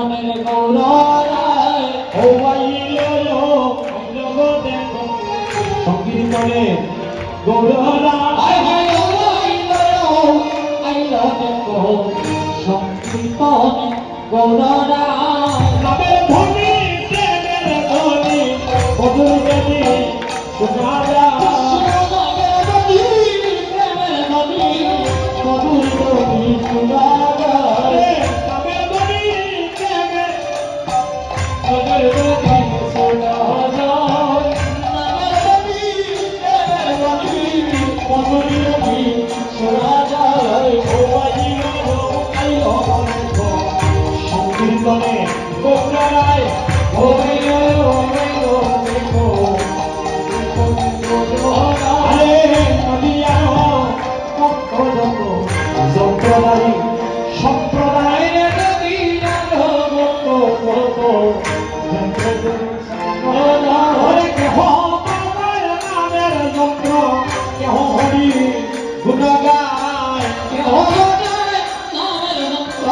সংকীর্তনের গৌররায় ও আইলো লোগো দেখো সংকীর্তনে গৌররায় আইলো দেখো সংকীর্তনে গৌররায় নামের ধ্বনি প্রেমের ধ্বনি মধুর বেদী শোনা যায় নামের ধ্বনি প্রেমের ধ্বনি মধুর বেদী শোনা যায় নামের ধ্বনি প্রেমের মধুর বেদী শোনা যায় নামের ধ্বনি প্রেমের ধ্বনি মধুর বেদী শোনা যায় ও আইলো সংকীর্তনে গৌররায় ও আইলো দেখো সম্প্রদায়ের কেহ নামের যন্ত্র কেহ হরি গুণ গায় কেহ নামের যন্ত্র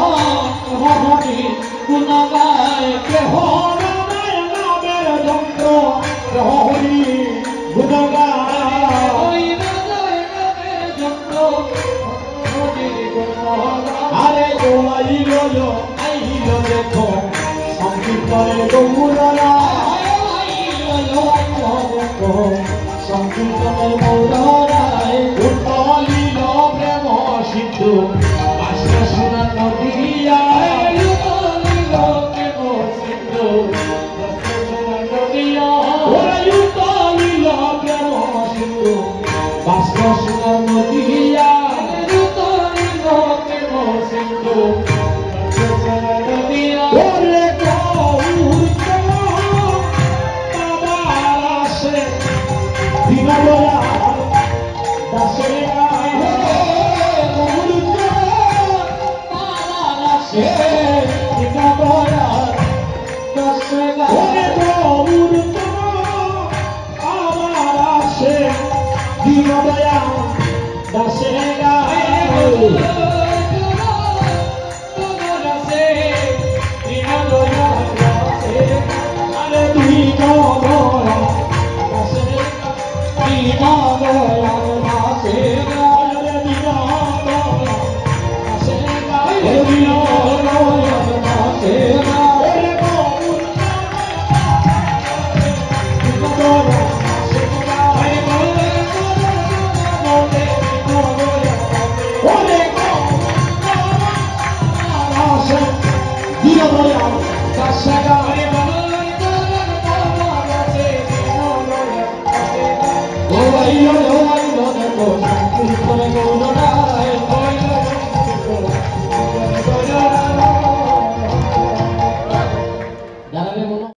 কেহ হরি গুণ গায় কেহ নামের যন্ত্র কেহ হরি গুণ গায় আরে ও আইলো দেখো সংকীর্তনের গৌররায় আইলো দেখো সংকীর্তনের গৌররায় উত্তলিল প্রেম সিন্ধু আশা সোনা নদিয়ায় উত্তলিল প্রেম সিন্ধু আশা সোনা নদিয়ায় ওরা উত্তলিল প্রেম সিন্ধু আশা সোনা নদিয়ায় Hare